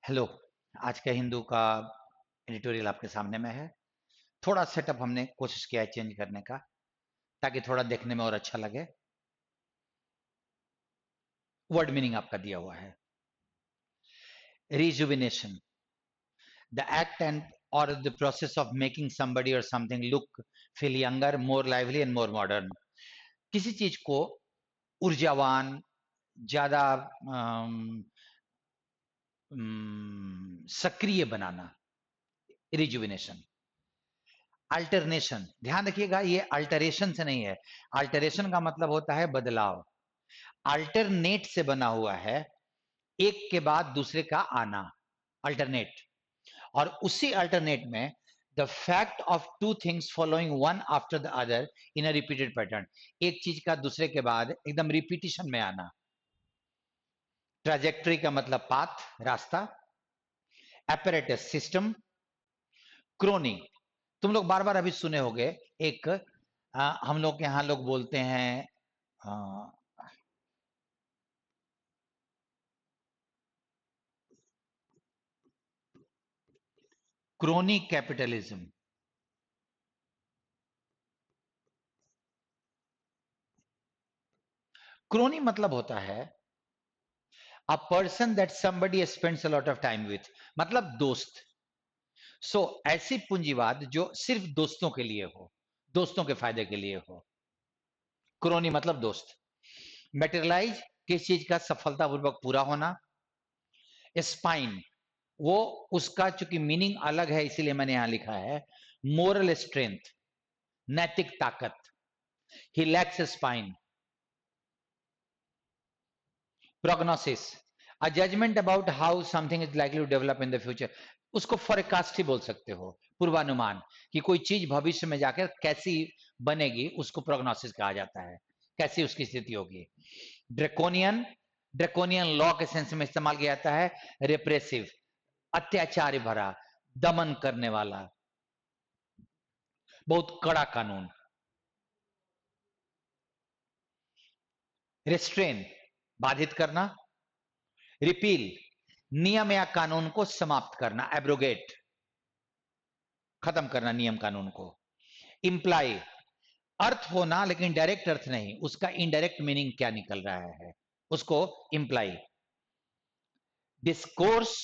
Hello. आज का हिंदू का एडिटोरियल आपके सामने में है। थोड़ा सेटअप हमने कोशिश किया है चेंज करने का, ताकि थोड़ा देखने में और अच्छा लगे। वर्ड मीनिंग आपका दिया हुआ है। रिजुविनेशन, द एक्ट एंड और the process of making somebody or something look, feel younger, more lively and more modern। किसी चीज को ऊर्जावान, ज्यादा सक्रिय बनाना, रिजुविनेशन। अल्टरनेशन, ध्यान रखिएगा, ये अल्टरेशन से नहीं है। अल्टरेशन का मतलब होता है बदलाव। अल्टरनेट से बना हुआ है, एक के बाद दूसरे का आना, अल्टरनेट। और उसी अल्टरनेट में the fact of two things following one after the other in a repeated pattern, एक चीज का दूसरे के बाद एकदम रिपीटिशन में आना। ट्राजेक्टरी का मतलब पाथ, रास्ता। Apparatus, system. क्रोनी, तुम लोग बार बार अभी सुने होंगे, एक हम लोग के यहाँ लोग बोलते हैं क्रोनी कैपिटलिज्म। क्रोनी मतलब होता है a person that somebody spends a lot of time with, मतलब दोस्त। ऐसी पूंजीवाद जो सिर्फ दोस्तों के लिए हो, दोस्तों के फायदे के लिए हो। क्रोनी मतलब दोस्त। मेटेरियलाइज, किस चीज का सफलतापूर्वक पूरा होना। स्पाइन, वो उसका चूंकि मीनिंग अलग है इसीलिए मैंने यहां लिखा है मोरल स्ट्रेंथ, नैतिक ताकत। He lacks spine. Prognosis, a judgement about how something is likely to develop in the future. उसको फॉरकास्ट ही बोल सकते हो, पूर्वानुमान, कि कोई चीज भविष्य में जाकर कैसी बनेगी, उसको प्रोग्नोसिस कहा जाता है, कैसी उसकी स्थिति होगी। ड्रेकोनियन, ड्रेकोनियन लॉ के सेंस में इस्तेमाल किया जाता है रिप्रेसिव, अत्याचार भरा, दमन करने वाला, बहुत कड़ा कानून। रिस्ट्रेन, बाधित करना। रिपील, नियम या कानून को समाप्त करना, एब्रोगेट, खत्म करना नियम कानून को। इंप्लाई, अर्थ होना लेकिन डायरेक्ट अर्थ नहीं, उसका इनडायरेक्ट मीनिंग क्या निकल रहा है, उसको imply. Discourse,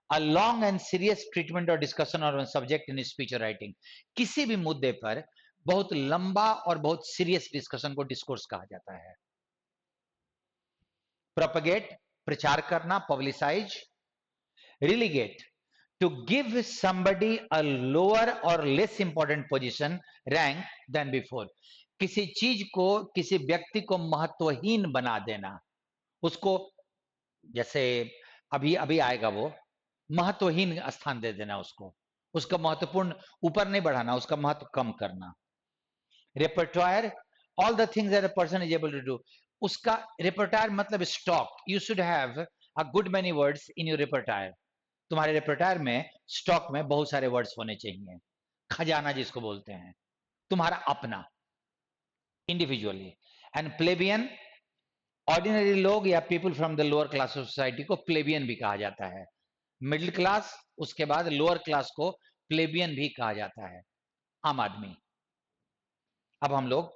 a long and serious treatment और डिस्कशन और सब्जेक्ट इन स्पीच और राइटिंग, किसी भी मुद्दे पर बहुत लंबा और बहुत सीरियस डिस्कशन को डिस्कोर्स कहा जाता है। प्रोपगेट, प्रचार करना, publicise. Relegate, to give somebody a lower or less important position, rank than before, किसी चीज को, किसी व्यक्ति को महत्वहीन बना देना, उसको, जैसे अभी अभी आएगा वो, महत्वहीन स्थान दे देना उसको, उसका महत्वपूर्ण ऊपर नहीं बढ़ाना, उसका महत्व कम करना। Repertoire, all the things that a person is able to do, उसका रेपर्टायर मतलब stock, you should have a good many words in your repertoire. तुम्हारे रेपर्टायर में, स्टॉक में बहुत सारे वर्ड्स होने चाहिए, खजाना जिसको बोलते हैं, तुम्हारा अपना, इंडिविजुअली। एंड प्लेबियन, ऑर्डिनरी लोग या people from the lower class of society को प्लेबियन भी कहा जाता है। मिडिल क्लास, उसके बाद लोअर क्लास को प्लेबियन भी कहा जाता है, आम आदमी। अब हम लोग,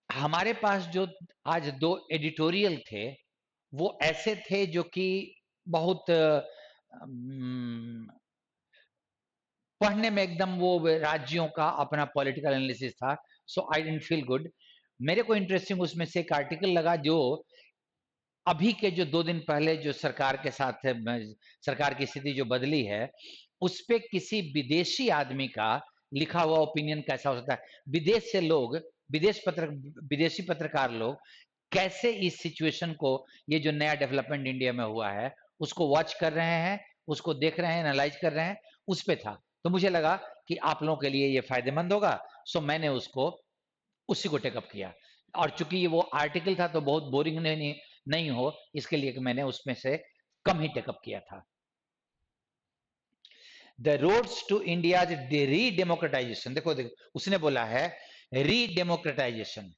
हमारे पास जो आज दो एडिटोरियल थे, वो ऐसे थे जो कि बहुत पढ़ने में एकदम वो राज्यों का अपना पॉलिटिकल एनालिसिस था। सो आई डेंट फील गुड। मेरे को इंटरेस्टिंग उसमें से एक आर्टिकल लगा, जो अभी के, जो 2 दिन पहले जो सरकार के साथ सरकार की स्थिति जो बदली है, उस पे किसी विदेशी आदमी का लिखा हुआ ओपिनियन कैसा हो सकता है। विदेश से लोग, विदेशी पत्रकार लोग कैसे इस सिचुएशन को, ये जो नया डेवलपमेंट इंडिया में हुआ है, उसको वॉच कर रहे हैं, उसको देख रहे हैं, एनालाइज कर रहे हैं, उस पे था। तो मुझे लगा कि आप लोगों के लिए ये फायदेमंद होगा, सो मैंने उसको, उसी को टेकअप किया। और चूंकि ये वो आर्टिकल था तो बहुत बोरिंग नहीं हो, इसके लिए कि मैंने उसमें से कम ही टेकअप किया था। द रोड्स टू इंडिया री डेमोक्रेटाइजेशन, देखो देखो उसने बोला है री डेमोक्रेटाइजेशन,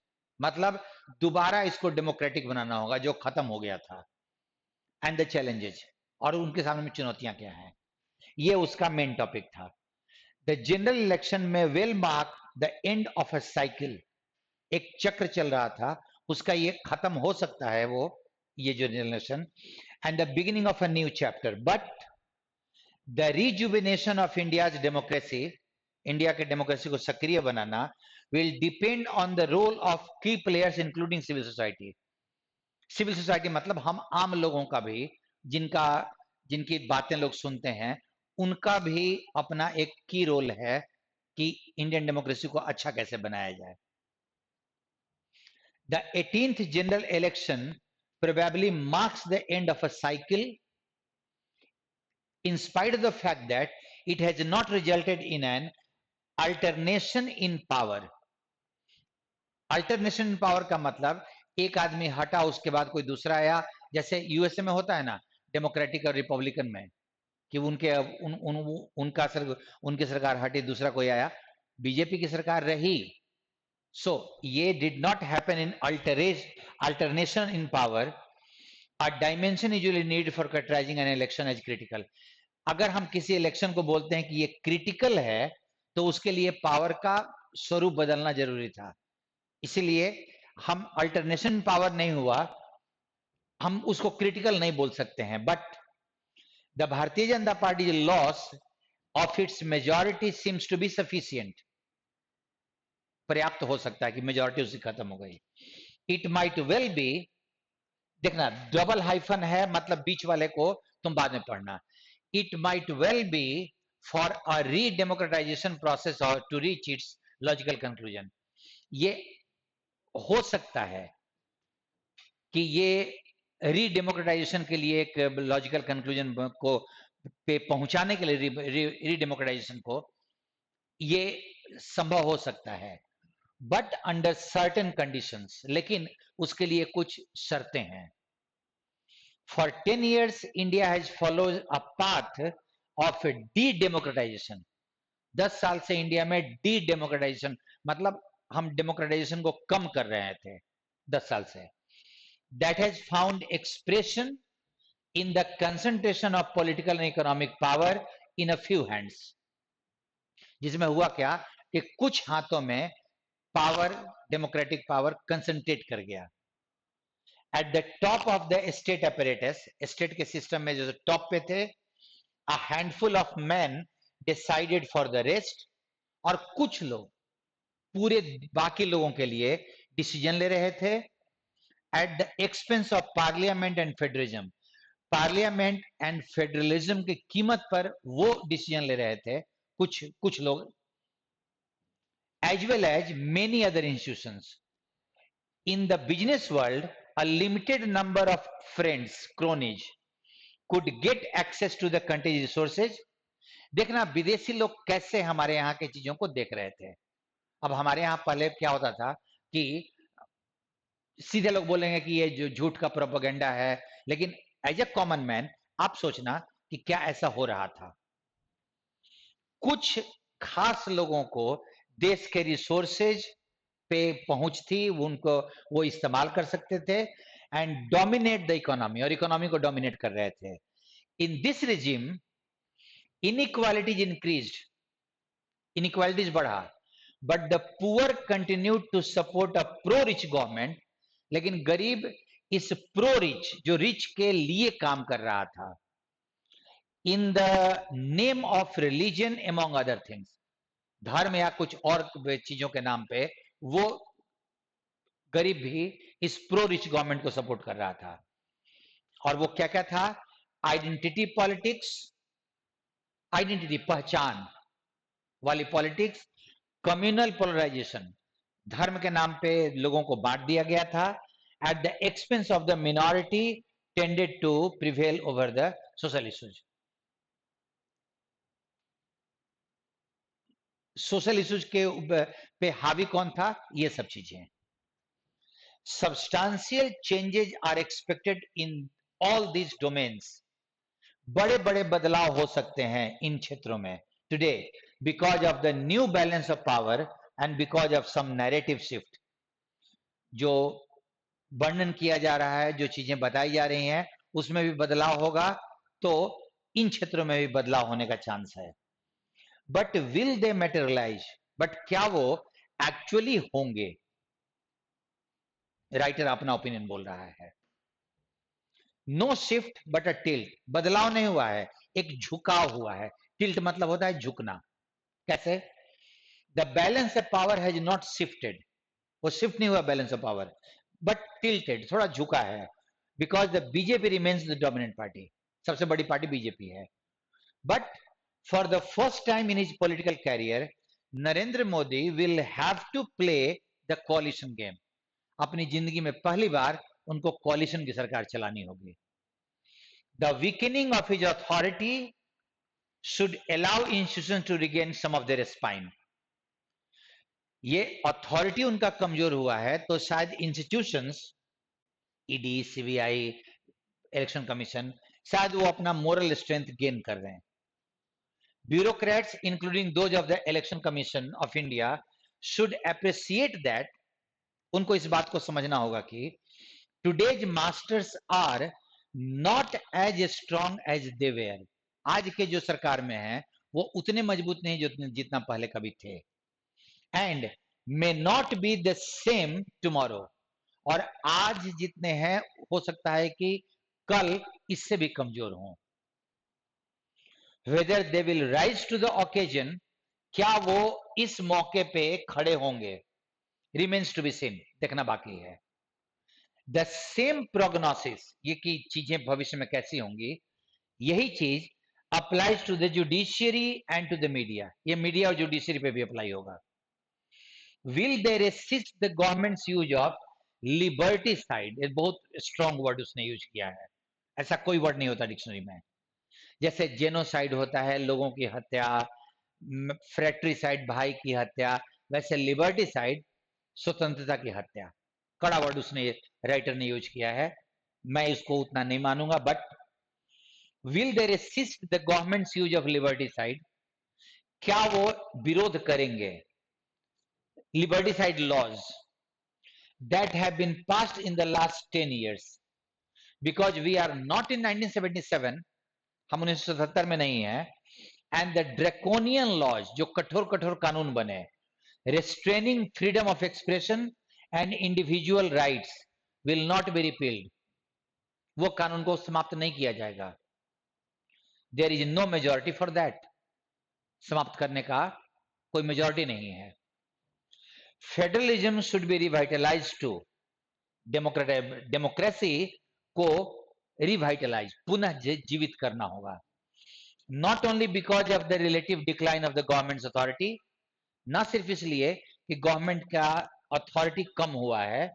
मतलब दोबारा इसको डेमोक्रेटिक बनाना होगा जो खत्म हो गया था, एंड द चैलेंजेस, और उनके सामने में चुनौतियां क्या हैं, ये उसका मेन टॉपिक था। द जनरल इलेक्शन में will mark the end of a cycle, एक चक्र चल रहा था, उसका ये खत्म हो सकता है वो, ये जो election, and the beginning of a new chapter. But the rejuvenation of India's democracy, India के डेमोक्रेसी को सक्रिय बनाना, will depend on the role of key players including civil society. Civil society मतलब हम आम लोगों का भी, जिनका जिनकी बातें लोग सुनते हैं, उनका भी अपना एक की रोल है कि इंडियन डेमोक्रेसी को अच्छा कैसे बनाया जाए। The 18th general election probably marks the end of a cycle, in spite of the fact that it has not resulted in an alternation in power. Alternation in power का मतलब एक आदमी हटा उसके बाद कोई दूसरा आया, जैसे यूएसए में होता है ना, डेमोक्रेटिक और रिपब्लिकन में, कि उनके उनकी सरकार हटी, दूसरा कोई आया, बीजेपी की सरकार रही। सो ये did not happen in alternation in power, a dimension usually need for characterising an election as critical. अगर हम किसी इलेक्शन को बोलते हैं कि ये क्रिटिकल है, तो उसके लिए पावर का स्वरूप बदलना जरूरी था, इसीलिए हम अल्टरनेशन पावर नहीं हुआ, हम उसको क्रिटिकल नहीं बोल सकते हैं। But the Bharatiya Janata Party loss of its majority seems to be sufficient, पर्याप्त हो सकता है कि मेजॉरिटी उसकी खत्म हो गई। इट माइट वेल बी, देखना डबल हाइफन है मतलब बीच वाले को तुम बाद में पढ़ना, it might well be for a redemocratisation process और to reach its logical conclusion. ये हो सकता है कि ये रीडेमोक्रेटाइजेशन के लिए एक लॉजिकल कंक्लूजन को पे पहुंचाने के लिए, रीडेमोक्रेटाइजेशन को, ये संभव हो सकता है, बट अंडर सर्टेन कंडीशंस, लेकिन उसके लिए कुछ शर्तें हैं। For 10 years, India has followed a path of de-democratization. 10 साल से इंडिया में de-democratization मतलब हम democratization को कम कर रहे थे 10 साल से। That has found expression in the concentration of political and economic power in a few hands. जिसमें हुआ क्या कि कुछ हाथों में पावर, डेमोक्रेटिक पावर कंसंट्रेट कर गया। At the top of the state apparatus, state के सिस्टम में जो टॉप पे थे, a handful of men decided for the rest, और कुछ लोग पूरे बाकी लोगों के लिए डिसीजन ले रहे थे, at the expense of parliament and federalism, parliament and federalism की कीमत पर वो डिसीजन ले रहे थे कुछ लोग, as well as many other institutions. In the business world, a limited number of friends, cronies, could get access to the country's resources. देखना विदेशी लोग कैसे हमारे यहाँ की चीजों को देख रहे थे। अब हमारे यहाँ पहले क्या होता था कि सीधे लोग बोलेंगे कि ये जो झूठ का प्रोपेगेंडा है, लेकिन एज ए कॉमन मैन आप सोचना कि क्या ऐसा हो रहा था। कुछ खास लोगों को देश के रिसोर्सेज पे पहुंच थी, उनको वो इस्तेमाल कर सकते थे, एंड डोमिनेट द इकोनॉमी, और इकोनॉमी को डोमिनेट कर रहे थे। In this regime inequalities increased, inequalities बढ़ा, but the poor continued to support a pro rich government, लेकिन गरीब इस प्रो रिच, जो रिच के लिए काम कर रहा था, in the name of religion among other things, धर्म या कुछ और चीजों के नाम पे वो गरीब भी इस प्रो रिच गवर्नमेंट को सपोर्ट कर रहा था। और वो क्या क्या था? आइडेंटिटी पॉलिटिक्स, आइडेंटिटी पहचान वाली पॉलिटिक्स, कम्युनल पोलराइजेशन, धर्म के नाम पे लोगों को बांट दिया गया था, at the expense of the minority tended to prevail over the social issues. Social issues के पे हावी कौन था? ये सब चीजें। Substantial changes are expected in all these domains, बड़े बड़े बदलाव हो सकते हैं इन क्षेत्रों में today, because of the new balance of power and because of some narrative shift. जो वर्णन किया जा रहा है, जो चीजें बताई जा रही हैं, उसमें भी बदलाव होगा, तो इन क्षेत्रों में भी बदलाव होने का चांस है। But will they materialise, but क्या वो एक्चुअली होंगे? राइटर अपना ओपिनियन बोल रहा है। No shift but a tilt, बदलाव नहीं हुआ है, एक झुकाव हुआ है। टिल्ट मतलब होता है झुकना। कैसे? The balance of power has not shifted, वो शिफ्ट नहीं हुआ balance of power, but tilted, थोड़ा झुका है, because the BJP remains the dominant party, सबसे बड़ी पार्टी बीजेपी है। But for the first time in his political career, Narendra Modi will have to play the coalition game. अपनी जिंदगी में पहली बार उनको कोalition की सरकार चलानी होगी। The weakening of his authority should allow institutions to regain some of their spine। ये अथॉरिटी उनका कमजोर हुआ है, तो शायद institutions, ED, CBI, election commission, शायद वो अपना मोरल स्ट्रेंथ गेन कर रहे हैं। Bureaucrats including those of the election commission of India should appreciate that, उनको इस बात को समझना होगा कि today's masters are not as strong as they were. आज के जो सरकार में है वो उतने मजबूत नहीं जितना पहले कभी थे। And may not be the same tomorrow, और आज जितने हैं हो सकता है कि कल इससे भी कमजोर हों। Whether they will rise to the occasion, क्या वो इस मौके पे खड़े होंगे, रिमेन्स टू बी सीन, देखना बाकी है। द सेम प्रोग्नोसिस, ये की चीजें भविष्य में कैसी होंगी, यही चीज applies to the judiciary and to the media, ये मीडिया और जुडिशियरी पे भी अप्लाई होगा। Will they resist the government's use of liberty side, एक बहुत स्ट्रॉन्ग वर्ड उसने यूज किया है, ऐसा कोई वर्ड नहीं होता डिक्शनरी में। जैसे जेनोसाइड होता है, लोगों की हत्या, फ्रेट्रीसाइड, भाई की हत्या, वैसे लिबर्टी साइड, स्वतंत्रता की हत्या। कड़ा वर्ड उसने, राइटर ने यूज किया है, मैं इसको उतना नहीं मानूंगा। But will they resist the government's use of liberty side, क्या वो विरोध करेंगे liberty side laws that have been passed in the last 10 years, because we are not in 1977, हम 1977 में नहीं है, and the draconian laws, जो कठोर कठोर कानून बने, restraining freedom of expression and individual rights will not be repealed, वो कानून को समाप्त नहीं किया जाएगा। there is no majority for that, समाप्त करने का कोई मेजोरिटी नहीं है। Federalism should be revitalised too, democracy को रिवाइटलाइज, पुनः जीवित करना होगा। Not only because of the relative decline of the government authority, ना सिर्फ इसलिए कि गवर्नमेंट का अथॉरिटी कम हुआ है,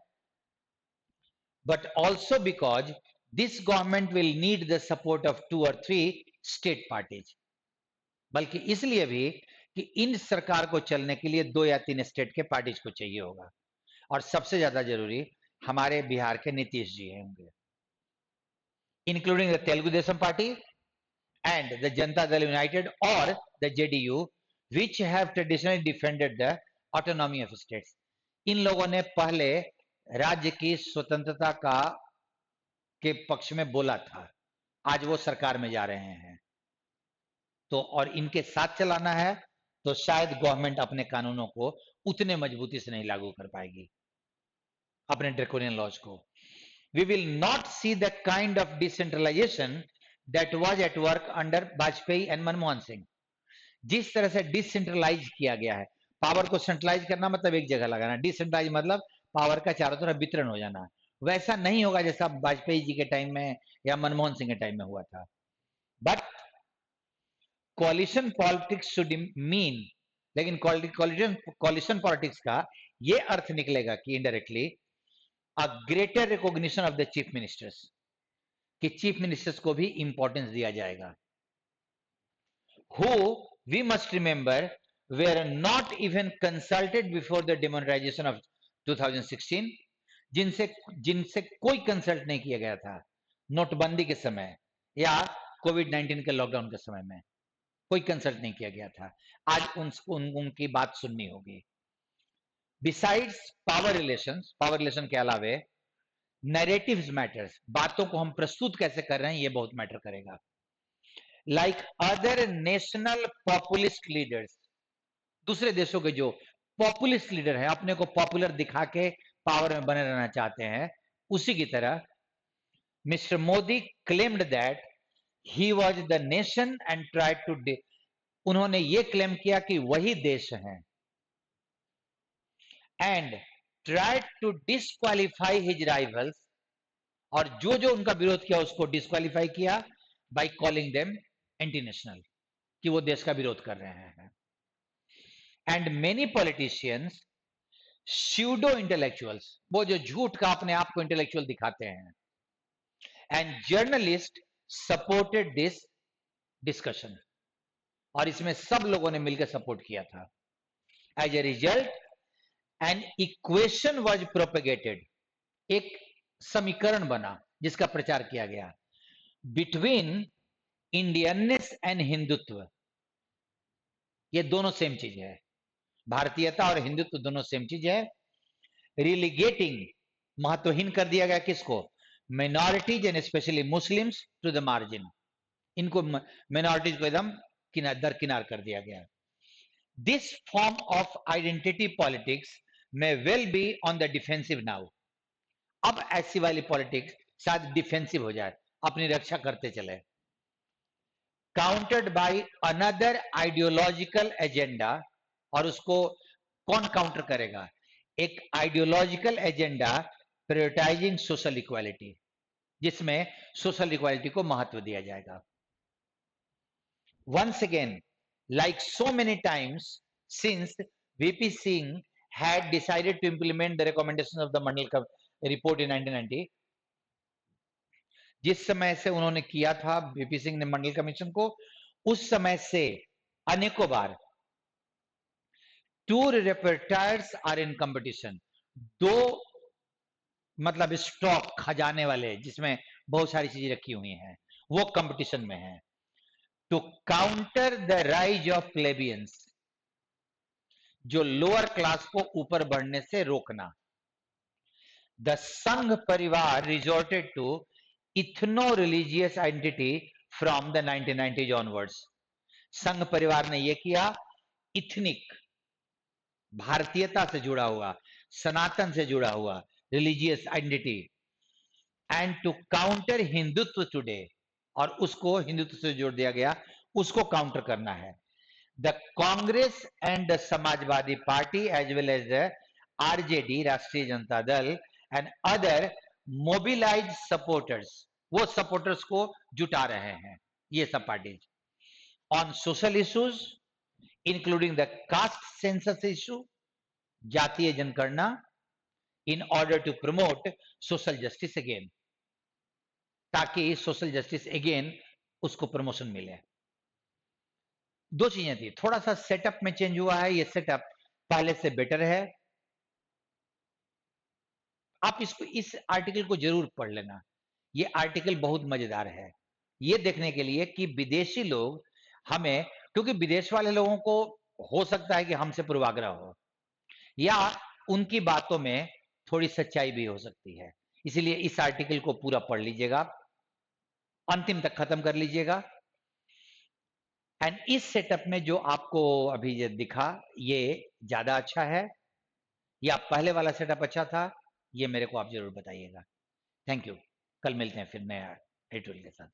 but also because this government will need the support of 2 or 3 state parties, बल्कि इसलिए भी कि इन सरकार को चलने के लिए 2 या 3 स्टेट के पार्टीज को चाहिए होगा। और सबसे ज्यादा जरूरी हमारे बिहार के नीतीश जी होंगे, including the Telugu Desam Party and the Janata Dal United or the JDU, which have traditionally defended the autonomy of states। इन लोगों ने पहले राज्य की स्वतंत्रता का के पक्ष में बोला था, आज वो सरकार में जा रहे हैं, तो और इनके साथ चलाना है, तो शायद गवर्नमेंट अपने कानूनों को उतने मजबूती से नहीं लागू कर पाएगी, अपने ड्रैकोनियन लॉज को। We will not see the kind of decentralization that was at work under Vajpayee and Manmohan Singh. जिस तरह से डिसेंट्रलाइज किया गया है, पावर को सेंट्रलाइज करना मतलब एक जगह लगाना, डिसेंट्रलाइज मतलब पावर का चारों तरफ वितरण हो जाना, वैसा नहीं होगा जैसा वाजपेयी जी के टाइम में या मनमोहन सिंह के टाइम में हुआ था। But coalition politics should mean, लेकिन कोलिशन पॉलिटिक्स का ये अर्थ निकलेगा कि indirectly a greater recognition of the chief ministers, कि चीफ मिनिस्टर्स को भी इंपॉर्टेंस दिया जाएगा, who we must remember were not even consulted before the demonetization of 2016, जिनसे जिनसे कोई कंसल्ट नहीं किया गया था नोटबंदी के समय या कोविड-19 के लॉकडाउन के समय में, कोई कंसल्ट नहीं किया गया था। आज उनकी बात सुननी होगी। बिसाइड्स पावर रिलेशन के अलावे नैरेटिव्स मैटर्स, बातों को हम प्रस्तुत कैसे कर रहे हैं ये बहुत मैटर करेगा। Like other national populist leaders, दूसरे देशों के जो पॉपुलिस्ट लीडर हैं, अपने को पॉपुलर दिखा के पावर में बने रहना चाहते हैं, उसी की तरह mister Modi claimed that he was the nation and tried to, उन्होंने ये क्लेम किया कि वही देश है, and tried to disqualify his rivals, और जो जो उनका विरोध किया उसको डिस्क्वालीफाई किया by calling them anti national, कि वो देश का विरोध कर रहे हैं। And many politicians pseudo intellectuals, वो जो झूठ का अपने आप को इंटेलेक्चुअल दिखाते हैं, and journalist supported this discussion, और इसमें सब लोगों ने मिलकर सपोर्ट किया था। As a result an equation was propagated, एक समीकरण बना जिसका प्रचार किया गया, बिटवीन इंडियननेस एंड हिंदुत्व, ये दोनों सेम चीज है, भारतीयता और हिंदुत्व दोनों सेम चीज है। रिलीगेटिंग, महत्वहीन कर दिया गया किसको, minorities and specially Muslims to the margin, इनको माइनॉरिटीज को एकदम दरकिनार कर दिया गया। This form of identity politics may well be on the defensive now, अब ऐसी वाली पॉलिटिक्स शायद डिफेंसिव हो जाए, अपनी रक्षा करते चले। Countered by another ideological agenda, और उसको कौन काउंटर करेगा, एक ideological agenda prioritising social equality, जिसमें सोशल इक्वालिटी को महत्व दिया जाएगा। Once again, like so many times since VP Singh had decided to implement the recommendations of the Mandal report in 1990, जिस समय से उन्होंने किया था वीपी सिंह ने मंडल कमीशन को, उस समय से अनेकों बार two repertoires are in competition, दो मतलब स्टॉक खजाने वाले जिसमें बहुत सारी चीजें रखी हुई हैं, वो कंपटीशन में है। To counter the rise of plebeians, जो लोअर क्लास को ऊपर बढ़ने से रोकना। The Sangh Parivar resorted to ethno religious identity from the 1990s onwards, Sangh Parivar ने यह किया इथनिक, भारतीयता से जुड़ा हुआ, सनातन से जुड़ा हुआ religious identity, and to counter Hindutva today, और उसको हिंदुत्व से जोड़ दिया गया, उसको काउंटर करना है। The Congress and the Samajwadi party as well as the RJD, Rashtriya Janata Dal, and other mobilise supporters, वो सपोर्टर्स को जुटा रहे हैं ये सब parties, on social issues including the caste census issue, जातीय जनगणना, in order to promote social justice again, ताकि सोशल जस्टिस अगेन उसको प्रमोशन मिले। दो चीजें थी, थोड़ा सा सेटअप में चेंज हुआ है, ये सेटअप पहले से बेटर है। आप इसको, इस आर्टिकल को जरूर पढ़ लेना, ये आर्टिकल बहुत मजेदार है, ये देखने के लिए कि विदेशी लोग हमें, क्योंकि विदेश वाले लोगों को हो सकता है कि हमसे पूर्वाग्रह हो, या उनकी बातों में थोड़ी सच्चाई भी हो सकती है, इसलिए इस आर्टिकल को पूरा पढ़ लीजिएगा, अंतिम तक खत्म कर लीजिएगा। एंड इस सेटअप में जो आपको अभी ये दिखा, ये ज्यादा अच्छा है या पहले वाला सेटअप अच्छा था, ये मेरे को आप जरूर बताइएगा। थैंक यू, कल मिलते हैं फिर नया एडिटोरियल के साथ।